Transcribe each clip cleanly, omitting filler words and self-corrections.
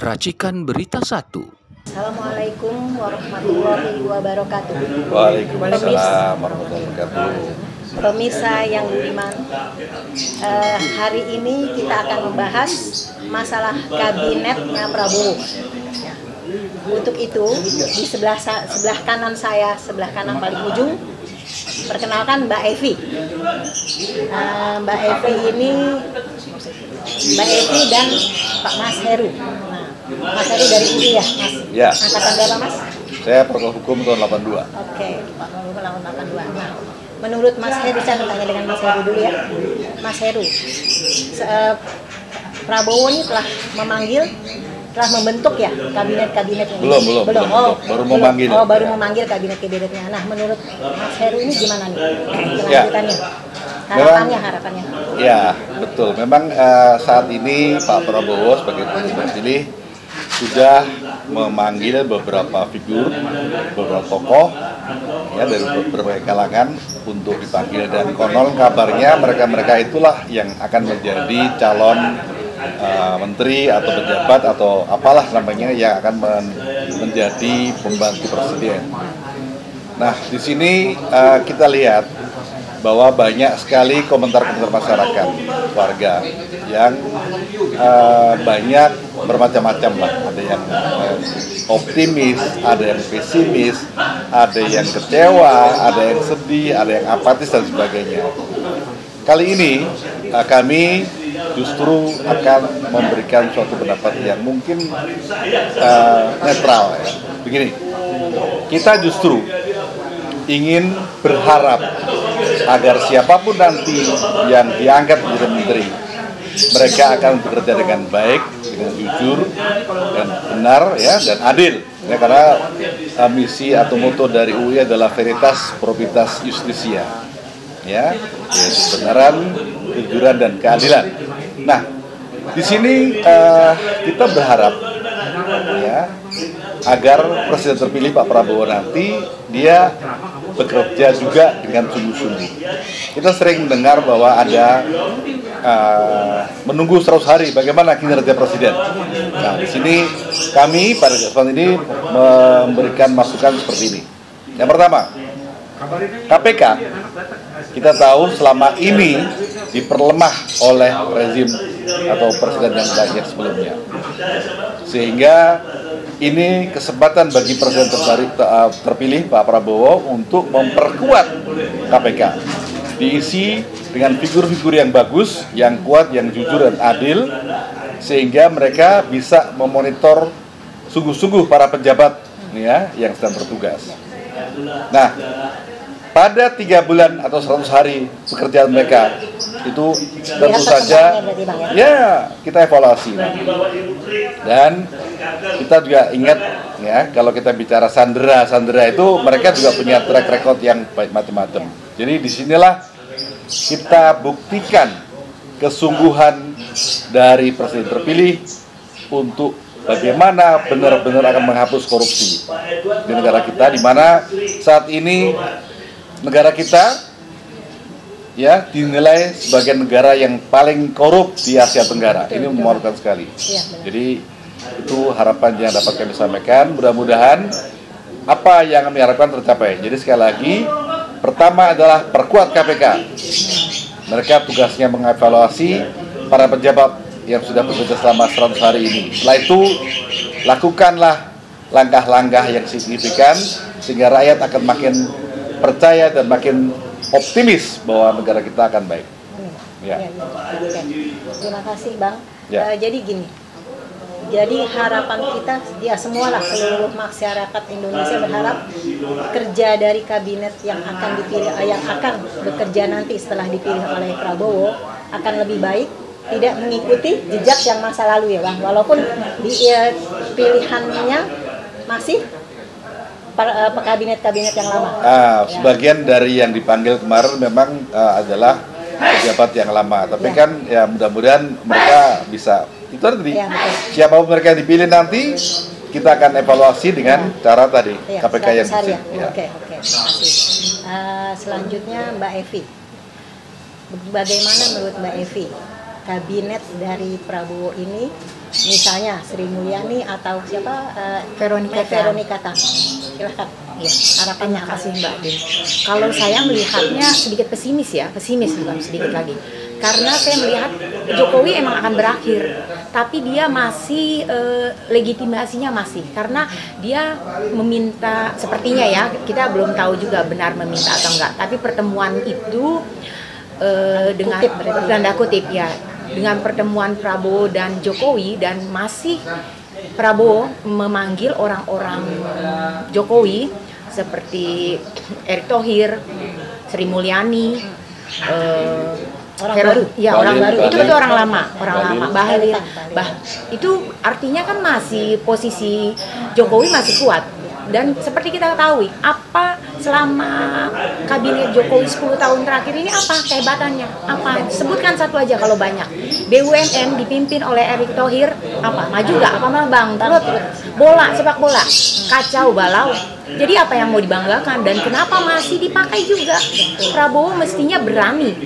Racikan Berita 1. Assalamualaikum warahmatullahi wabarakatuh. Waalaikumsalam warahmatullahi wabarakatuh. Pemirsa yang budiman, hari ini kita akan membahas masalah kabinetnya Prabowo. Untuk itu, di sebelah kanan saya, sebelah kanan paling ujung, perkenalkan Mbak Evi. Mbak Evi dan Pak Mas Heru. Mas Heru dari UI ya, Mas? Ya. Angkatan berapa, Mas? Saya Fakultas Hukum tahun 82. Oke, Pak Prabowo tahun 82. Nah, menurut Mas Heru, saya bertanya dengan Mas Heru dulu ya. Mas Heru, Prabowo ini telah membentuk ya kabinet-kabinet ini? Belum. Baru memanggil. Baru memanggil kabinet-kabinetnya. Nah, menurut Mas Heru ini gimana nih kelanjutannya? Harapannya. Ya, betul. Memang saat ini Pak Prabowo sebagai presiden terpilih sudah memanggil beberapa figur, beberapa tokoh ya dari berbagai kalangan untuk dipanggil, dan konon kabarnya mereka itulah yang akan menjadi calon menteri atau pejabat atau apalah namanya yang akan menjadi pembantu presiden. Nah, di sini kita lihat bahwa banyak sekali komentar-komentar masyarakat, warga yang banyak bermacam-macam lah. Ada yang optimis, ada yang pesimis, ada yang kecewa, ada yang sedih, ada yang apatis dan sebagainya. Kali ini kami justru akan memberikan suatu pendapat yang mungkin netral ya. Begini, kita justru ingin berharap agar siapapun nanti yang diangkat menjadi menteri, mereka akan bekerja dengan baik, dengan jujur dan benar ya, dan adil ya, karena misi atau moto dari UI adalah Veritas Probitas Justisia ya, yaitu kebenaran, kejujuran dan keadilan. Nah, di sini kita berharap ya agar presiden terpilih Pak Prabowo nanti dia bekerja juga dengan sungguh-sungguh. Kita sering mendengar bahwa ada menunggu 100 hari bagaimana kinerja presiden. Nah, di sini kami pada kesempatan ini memberikan masukan seperti ini. Yang pertama, KPK kita tahu selama ini diperlemah oleh rezim atau presiden yang banyak sebelumnya, sehingga ini kesempatan bagi presiden terpilih Pak Prabowo untuk memperkuat KPK, diisi dengan figur-figur yang bagus, yang kuat, yang jujur dan adil, sehingga mereka bisa memonitor sungguh-sungguh para pejabat ya, yang sedang bertugas. Nah, pada 3 bulan atau 100 hari pekerjaan mereka itu tentu saja ya kita evaluasi dan kita juga ingat ya, kalau kita bicara sandera itu mereka juga punya track record yang baik macam-macam. Jadi disinilah kita buktikan kesungguhan dari presiden terpilih untuk bagaimana benar-benar akan menghapus korupsi di negara kita, di mana saat ini negara kita ya dinilai sebagai negara yang paling korup di Asia Tenggara. Ini memalukan sekali. Jadi itu harapan yang dapat kami sampaikan. Mudah-mudahan apa yang kami harapkan tercapai. Jadi sekali lagi, pertama adalah perkuat KPK. Mereka tugasnya mengevaluasi para pejabat yang sudah bekerja selama 100 hari ini. Setelah itu, lakukanlah langkah-langkah yang signifikan sehingga rakyat akan makin percaya dan makin optimis bahwa negara kita akan baik. Ya. Terima kasih, Bang. Ya. Jadi gini, jadi harapan kita ya semualah, seluruh masyarakat Indonesia berharap kerja dari kabinet yang akan dipilih, yang akan bekerja nanti setelah dipilih oleh Prabowo akan lebih baik, tidak mengikuti jejak yang masa lalu ya, Bang. Walaupun pilihannya masih kabinet-kabinet yang lama. Sebagian dari yang dipanggil kemarin memang adalah pejabat yang lama, tapi kan ya mudah-mudahan mereka bisa itu tadi. Siapapun mereka yang dipilih nanti kita akan evaluasi dengan cara tadi KPK yang bersih. Oke, terima kasih. Selanjutnya Mbak Evi. Bagaimana menurut Mbak Evi kabinet dari Prabowo ini, misalnya Sri Mulyani atau siapa, Veronica Tan. Silahkan. Ya, Harapannya terima kasih Mbak Din. Kalau saya melihatnya sedikit pesimis bukan sedikit lagi. Karena saya melihat Jokowi emang akan berakhir, tapi dia masih legitimasinya masih, karena dia meminta, sepertinya ya, kita belum tahu juga benar meminta atau enggak, tapi pertemuan itu dengan tanda kutip ya, dengan pertemuan Prabowo dan Jokowi, dan masih Prabowo memanggil orang-orang Jokowi seperti Erick Thohir, Sri Mulyani, orang baru. Ya, orang baru. Itu betul orang lama, Bahlil. Bahlil. Itu artinya kan masih posisi Jokowi masih kuat. Dan seperti kita ketahui, apa selama kabinet Jokowi 10 tahun terakhir ini, apa kehebatannya? Apa? Sebutkan satu aja kalau banyak. BUMN dipimpin oleh Erick Thohir, apa? Maju gak? Apa malah bangkrut? Bola, sepak bola, kacau balau. Jadi apa yang mau dibanggakan, dan kenapa masih dipakai juga? Prabowo mestinya berani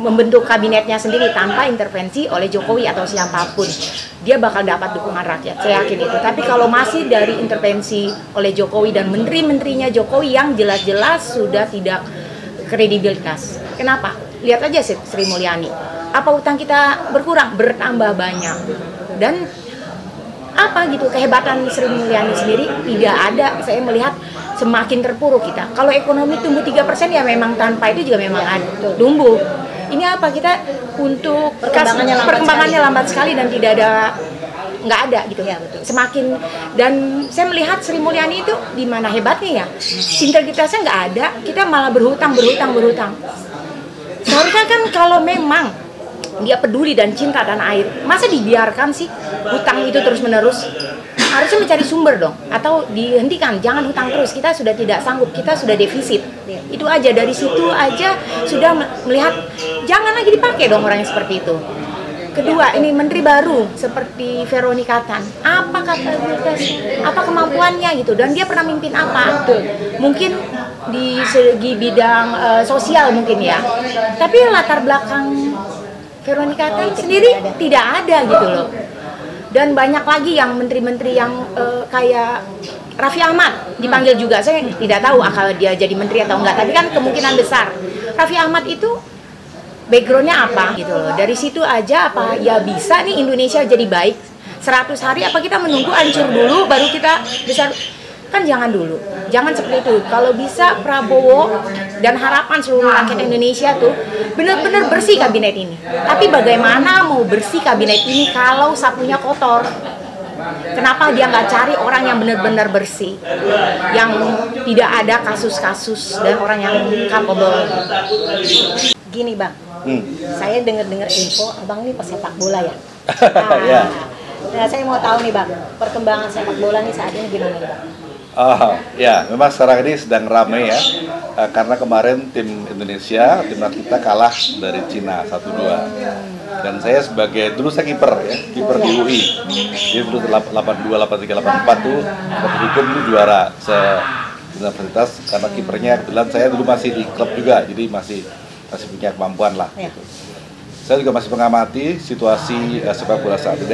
membentuk kabinetnya sendiri tanpa intervensi oleh Jokowi atau siapapun. Dia bakal dapat dukungan rakyat, saya yakin itu. Tapi kalau masih dari intervensi oleh Jokowi dan menteri-menterinya Jokowi yang jelas-jelas sudah tidak kredibilitas. Kenapa? Lihat aja Sri Mulyani. Apa utang kita berkurang? Bertambah banyak. Dan apa gitu kehebatan Sri Mulyani sendiri tidak ada. Saya melihat semakin terpuruk kita. Kalau ekonomi tumbuh 3% ya memang tanpa itu juga memang ada tumbuh. Ini apa, kita untuk perkembangannya lambat sekali dan tidak ada, nggak ada gitu ya, betul. Semakin, dan saya melihat Sri Mulyani itu di mana hebatnya ya, integritasnya nggak ada, kita malah berhutang. Seharusnya kan kalau memang dia peduli dan cinta tanah air, masa dibiarkan sih hutang itu terus menerus? Harusnya mencari sumber dong, atau dihentikan, jangan hutang terus, kita sudah tidak sanggup, kita sudah defisit. Itu aja, dari situ aja sudah melihat, jangan lagi dipakai dong orang yang seperti itu. Kedua, ini menteri baru seperti Veronica Tan, apa kapasitas, apa kemampuannya gitu, dan dia pernah mimpin apa? Mungkin di segi bidang sosial mungkin ya, tapi latar belakang Veronica Tan sendiri tidak ada gitu loh. Dan banyak lagi yang menteri-menteri yang kayak Raffi Ahmad dipanggil juga, saya tidak tahu akal dia jadi menteri atau enggak, tapi kan kemungkinan besar. Raffi Ahmad itu backgroundnya apa gitu loh. Dari situ aja apa ya bisa nih Indonesia jadi baik 100 hari, apa kita menunggu hancur dulu baru kita besar? Kan jangan dulu, jangan seperti itu. Kalau bisa Prabowo dan harapan seluruh rakyat Indonesia tuh benar-benar bersih kabinet ini. Tapi bagaimana mau bersih kabinet ini kalau sapunya kotor? Kenapa dia nggak cari orang yang benar-benar bersih, yang tidak ada kasus-kasus dan orang yang capable? Gini Bang, saya dengar info Abang ini pesepak bola ya. Nah, saya mau tahu nih Bang, perkembangan sepak bola nih saat ini gimana nih Bang? Ya, memang sekarang ini sedang ramai ya, karena kemarin tim Indonesia, timnas kita kalah dari Cina 1-2. Dan saya sebagai, dulu saya kiper di UI. Jadi dulu 82, 83, 84 tuh waktu hukum itu juara se-universitas, karena kipernya kebetulan saya dulu masih di klub juga, jadi masih punya kemampuan lah. Gitu. Saya juga masih mengamati situasi sepak bola saat ini,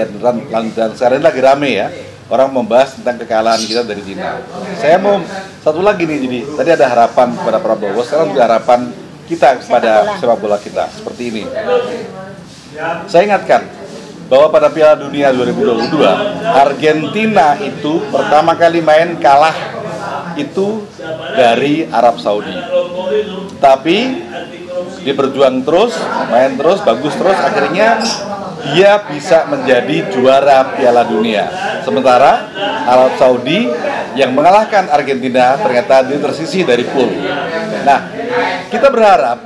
dan sekarang ini lagi rame ya. Orang membahas tentang kekalahan kita dari Cina. Saya mau satu lagi nih, jadi tadi ada harapan kepada Prabowo, sekarang juga harapan kita kepada sepak bola kita seperti ini. Saya ingatkan bahwa pada Piala Dunia 2022 Argentina itu pertama kali main kalah itu dari Arab Saudi. Tapi dia berjuang terus, main terus, bagus terus, akhirnya dia bisa menjadi juara Piala Dunia. Sementara Arab Saudi yang mengalahkan Argentina ternyata dia tersisih dari pool. Nah, kita berharap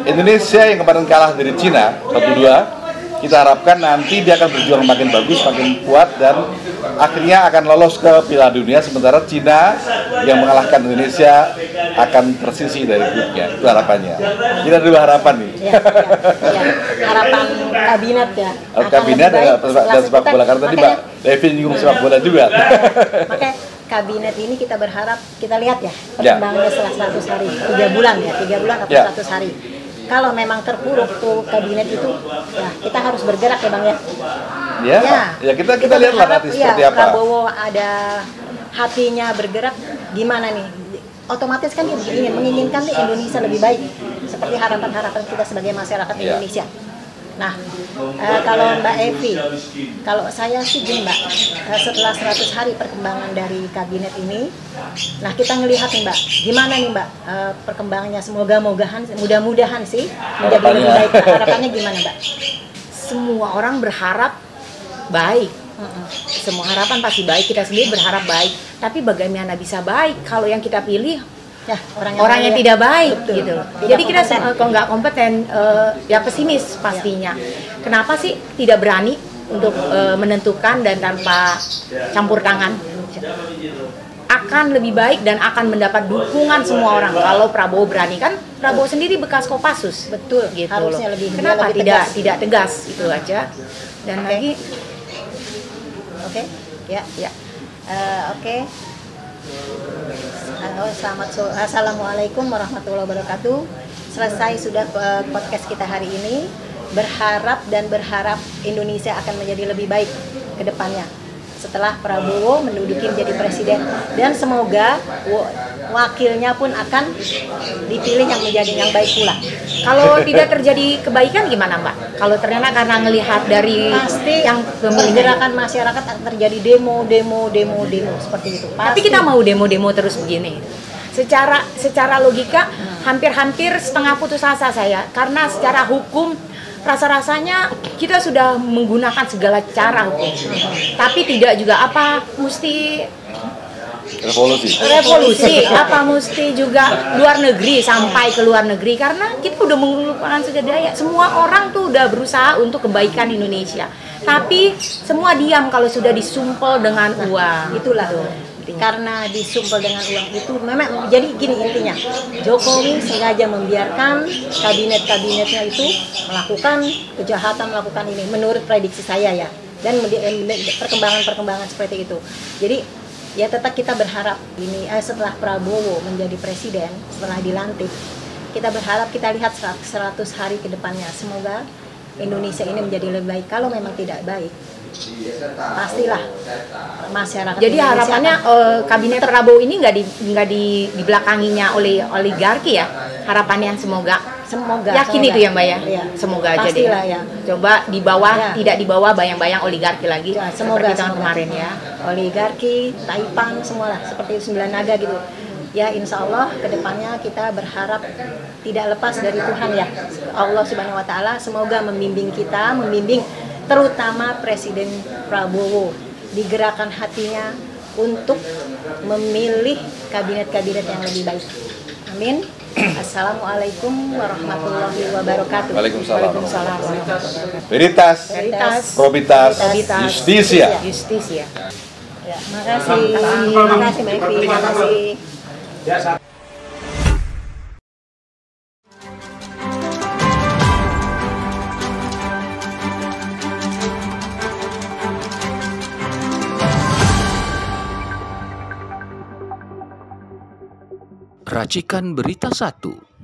Indonesia yang kemarin kalah dari Cina 1-2, kita harapkan nanti dia akan berjuang makin bagus, makin kuat, dan akhirnya akan lolos ke Piala Dunia. Sementara Cina yang mengalahkan Indonesia akan tersisih dari grupnya. Itu harapannya. Kita ada dua harapan nih. Ya. Harapan kabinet ya. Kabinet dan sepak bola, karena tadi Mbak Devi nyinggung sepak bola juga. Makanya kabinet ini kita berharap, kita lihat ya perkembangannya setelah 100 hari, 3 bulan ya, 3 bulan atau 100 hari. kalau memang terpuruk tuh kabinet itu, ya kita harus bergerak ya Bang ya. Ya kita lihatlah nanti seperti apa. Prabowo ada hatinya bergerak, gimana nih? Otomatis kan dia menginginkan nih Indonesia lebih baik, seperti harapan-harapan kita sebagai masyarakat Indonesia. Nah, kalau Mbak Evi, kalau saya sih gini Mbak, setelah 100 hari perkembangan dari kabinet ini, nah kita ngelihat nih Mbak, gimana nih Mbak perkembangannya, mudah-mudahan sih menjadi lebih baik. Harapannya gimana Mbak? Semua orang berharap baik. Semua harapan pasti baik, kita sendiri berharap baik. Tapi bagaimana bisa baik kalau yang kita pilih ya orang yang tidak baik. Betul. Gitu. Tidak Jadi kita kompeten. kalau nggak kompeten, ya pesimis pastinya. Kenapa sih tidak berani untuk menentukan dan tanpa campur tangan? Akan lebih baik dan akan mendapat dukungan semua orang kalau Prabowo berani. Kan Prabowo sendiri bekas Kopassus. Betul, Gitu harusnya loh. lebih Kenapa lebih tidak tegas itu aja. Dan lagi ya. Oke. Halo, Assalamualaikum warahmatullahi wabarakatuh. Selesai sudah podcast kita hari ini. Berharap Indonesia akan menjadi lebih baik ke depannya setelah Prabowo menduduki menjadi presiden, dan semoga wakilnya pun akan dipilih yang menjadi yang baik pula. kalau tidak terjadi kebaikan gimana Mbak? Kalau ternyata karena ngelihat dari Pasti yang pergerakan masyarakat akan terjadi demo seperti itu. Tapi kita mau demo-demo terus begini. Secara logika hampir-hampir setengah putus asa saya, karena secara hukum rasa-rasanya kita sudah menggunakan segala cara hukum. Tapi tidak juga apa mesti revolusi, apa mesti juga luar negeri, sampai ke luar negeri, karena kita udah melupakan sejak daya. Semua orang tuh udah berusaha untuk kebaikan Indonesia. Tapi semua diam kalau sudah disumpel dengan uang. Itulah karena disumpel dengan uang itu memang jadi gini intinya, Jokowi sengaja membiarkan kabinet-kabinetnya itu melakukan kejahatan, melakukan ini menurut prediksi saya ya, dan perkembangan seperti itu. Jadi ya tetap kita berharap ini setelah Prabowo menjadi presiden, setelah dilantik, kita berharap, kita lihat 100 hari ke depannya, semoga Indonesia ini menjadi lebih baik. Kalau memang tidak baik, pastilah masyarakat. Jadi Indonesia harapannya kabinet Prabowo ini nggak dibelakanginya oleh oligarki ya. Harapannya semoga yakin itu ya Mbak ya. Iya. Semoga aja deh. Pastilah ya. Coba di bawah, Ya. tidak di bawah bayang-bayang oligarki lagi. Ya, semoga seperti tahun kemarin ya. Oligarki, Taipan, semualah seperti 9 naga gitu. Ya insya Allah kedepannya kita berharap tidak lepas dari Tuhan ya. Allah Subhanahu Wa Taala semoga membimbing kita, membimbing terutama Presiden Prabowo, digerakkan hatinya untuk memilih kabinet-kabinet yang lebih baik. Amin. Assalamualaikum warahmatullahi wabarakatuh. Waalaikumsalam. Waalaikumsalam. Veritas, probitas, justisia. Justisia. Ya, makasih. Makasih Mbak Evi. Makasih. Racikan Berita 1.